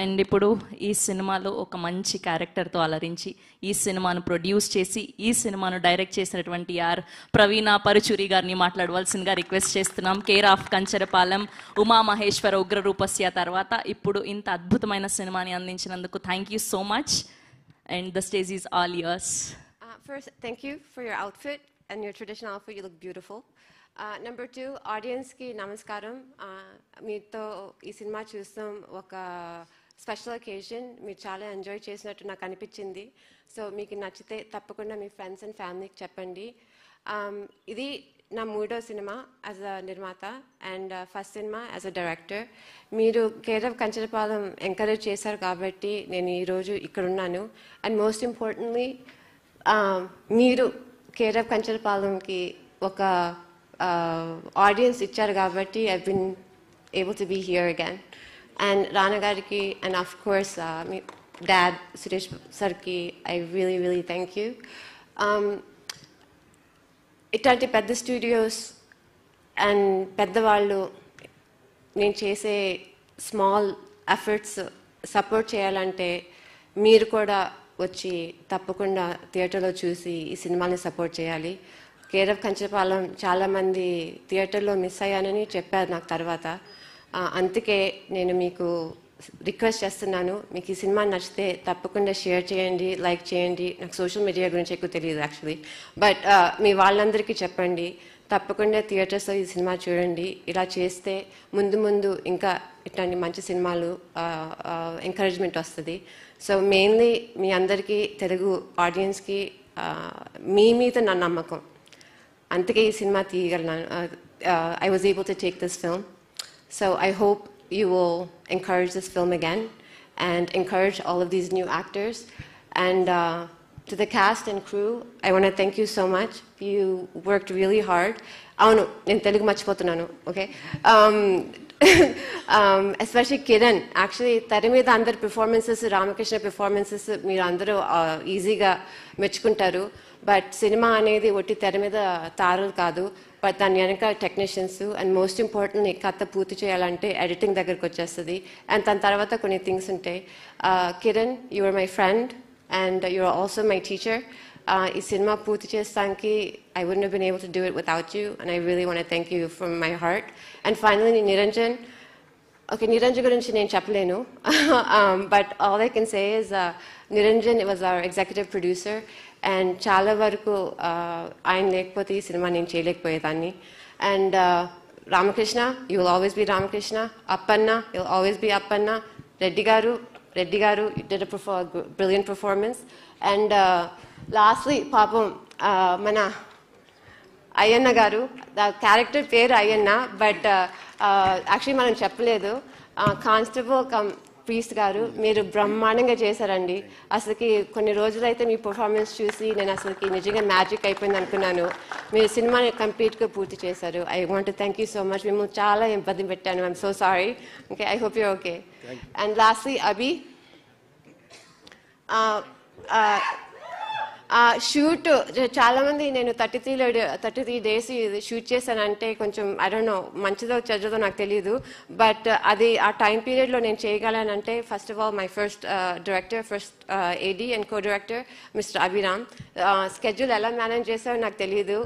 And ఇప్పుడు ఈ సినిమాలో ఒక మంచి క్యారెక్టర్తో అలరించి ఈ సినిమాను ప్రొడ్యూస్ చేసి ఈ సినిమాను డైరెక్ట్ చేసినటువంటి ప్రవీణ పరుచూరి గారిని మాట్లాడవలసిందిగా రిక్వెస్ట్ చేస్తున్నాం. కేర్ ఆఫ్ కంచరపాలెం ఉమా మహేశ్వర ఉగ్రరూపస్య తర్వాత ఇప్పుడు ఇంత అద్భుతమైన సినిమాని అందించినందుకు thank you so much and the stage is all yours. First, thank you for your outfit and your traditional outfit. You look beautiful. Number two, audience ki namaskaram. Meeto ee cinema chustam oka special occasion. Meer chaala enjoy chesinattu naaku anipichindi. So meeku nachite tappakunda mee friends and family ki cheppandi. Idi na moodo cinema as a nirmata and first cinema as a director. Meeru Kedav Kancharapalam encourage chesaru kabatti nenu ee roju ikkada unnanu. And most importantly, మీరు care of కంచరపాలెంకి ఒక audience ఇచ్చారు కాబట్టి I been able to be here again. And Rana garu and of course మీ dad Suresh సార్కి I really thank you. ఇట్లాంటి పెద్ద studios and పెద్దవాళ్ళు నేను చేసే స్మాల్ ఎఫర్ట్స్ సపోర్ట్ చేయాలంటే మీరు కూడా వచ్చి తప్పకుండా థియేటర్లో చూసి ఈ సినిమాని సపోర్ట్ చేయాలి. కేర్ ఆఫ్ కంచరపాలెం చాలామంది థియేటర్లో మిస్ అయ్యానని చెప్పారు నాకు తర్వాత. అందుకే నేను మీకు రిక్వెస్ట్ చేస్తున్నాను, మీకు ఈ సినిమా నచ్చితే తప్పకుండా షేర్ చేయండి, లైక్ చేయండి. నాకు సోషల్ మీడియా గురించి ఎక్కువ తెలియదు యాక్చువల్లీ, బట్ మీ వాళ్ళందరికీ చెప్పండి తప్పకుండా థియేటర్స్లో ఈ సినిమా చూడండి. ఇలా చేస్తే ముందు ఇంకా ఇట్లాంటి మంచి సినిమాలు ఎంకరేజ్మెంట్ వస్తుంది. సో మెయిన్లీ మీ అందరికీ తెలుగు ఆడియన్స్కి మీ మీద నా నమ్మకం, అందుకే ఈ cinema తీయగలను. I was able to take this film. So I hope you will encourage this film again and encourage all of these new actors. And to the cast and crew, I want to thank you so much. You worked really hard. Avunu, nenu Telugu marchipotunanu, okay? Especially Kiran. Actually, తెర మీద అందరి performances, Ramakrishna performances మీరు అందరూ ఈజీగా మెచ్చుకుంటారు. But cinema అనేది ఒట్టి తెర మీద తారలు కాదు, బట్ దాని వెనక టెక్నీషియన్స్ అండ్ మోస్ట్ ఇంపార్టెంట్ కథ పూర్తి చేయాలంటే ఎడిటింగ్ దగ్గరకు వచ్చేస్తుంది. అండ్ దాని తర్వాత కొన్ని థింగ్స్ ఉంటాయి. Kiran, you are my friend and you are also my teacher. ఈ సినిమా పూర్తి చేస్తానికి I wouldn't have been able to do it without you, and I really want to thank you from my heart. And finally, Niranjan. Okay, Niranjan gurinchi nenu cheppalenu, but all I can say is Niranjan was our executive producer, and chaala varaku ayan lekapothe ee cinema nenu cheyalekapoyedanni. And Ramakrishna, you will always be Ramakrishna. Appanna, you'll always be Appanna. Reddy garu, you did a brilliant performance. And lastly, papam mana Ayyanna గారు, character పేరు Ayyanna, but actually మనం చెప్పలేదు. Constable come priest గారు, మీరు బ్రహ్మాండంగా చేశారండి. అసలుకి కొన్ని రోజులైతే మీ పర్ఫార్మెన్స్ చూసి నేను అసలుకి నిజంగా మ్యాజిక్ అయిపోయింది అనుకున్నాను. మీరు సినిమాని కంప్లీట్గా పూర్తి చేశారు. I want to thank you so much. మేము చాలా ఇబ్బంది పెట్టాను. I'm so sorry. Okay, I hope you okay. And lastly Abhi, shoot చాలామంది నేను 33 days షూట్ చేశానంటే కొంచెం ఐ డోంట్ నో మంచిదో చెడ్డదో నాకు తెలియదు, బట్ అది ఆ టైం పీరియడ్లో నేను చేయగలనంటే first of all my first director, first AD and co director mister Abhiram. Schedule ఎలా మేనేజ్ చేశారో నాకు తెలియదు.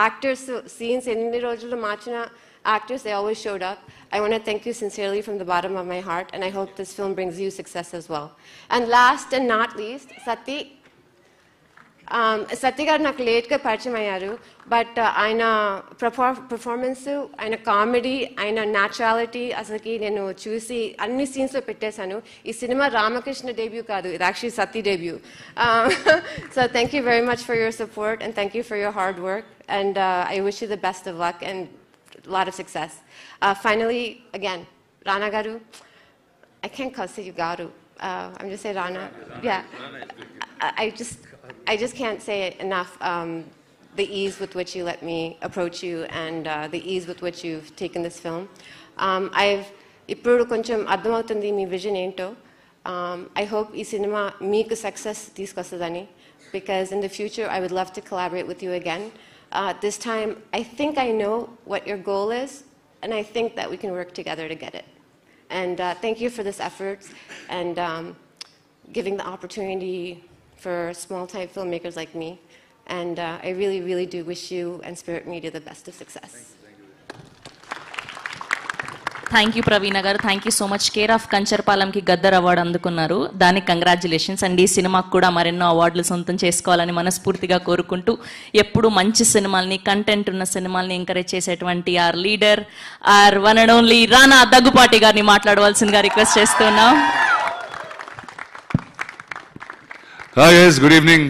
యాక్టర్స్ సీన్స్ ఎన్ని రోజులు మార్చిన actors, they always showed up. I want to thank you sincerely from the bottom of my heart, and I hope this film brings you success as well. And last and not least, సత్య గారు నాకు లేట్గా పరిచయం అయ్యారు, but ఆయన performance, ఆయన comedy, ఆయన naturality అసలుకి నేను చూసి అన్ని సీన్స్లో పెట్టేశాను. ఈ సినిమా రామకృష్ణ డెబ్యూ కాదు, ఇది actually Satya debut. So thank you very much for your support and thank you for your hard work, and I wish you the best of luck and a lot of success. Finally, again, Rana garu, I can't call you garu. I'm just saying Rana. Yeah, I just can't say it enough. The ease with which you let me approach you and the ease with which you've taken this film. Ippudu koncham ardhamavutundi mee vision ento. I hope ee cinema meeku success teeskostadani, because in the future I would love to collaborate with you again. This time, I think I know what your goal is, and I think that we can work together to get it. And thank you for this effort and giving the opportunity for small-time filmmakers like me. And I really, really do wish you and Spirit Media the best of success. Thank you Praveena garu, thank you so much. Care of కంచర్పాలెంకి Gaddar award అందుకున్నారు, దానికి congratulations. And ఈ సినిమాకు కూడా మరెన్నో అవార్డులు సొంతం చేసుకోవాలని మనస్ఫూర్తిగా కోరుకుంటూ, ఎప్పుడు మంచి సినిమాల్ని, కంటెంట్ ఉన్న సినిమాల్ని ఎంకరేజ్ చేసేటువంటి our leader, our one and only Rana Daggubati గారిని మాట్లాడవలసిందిగా రిక్వెస్ట్ చేస్తున్నాం. Hi guys, good evening.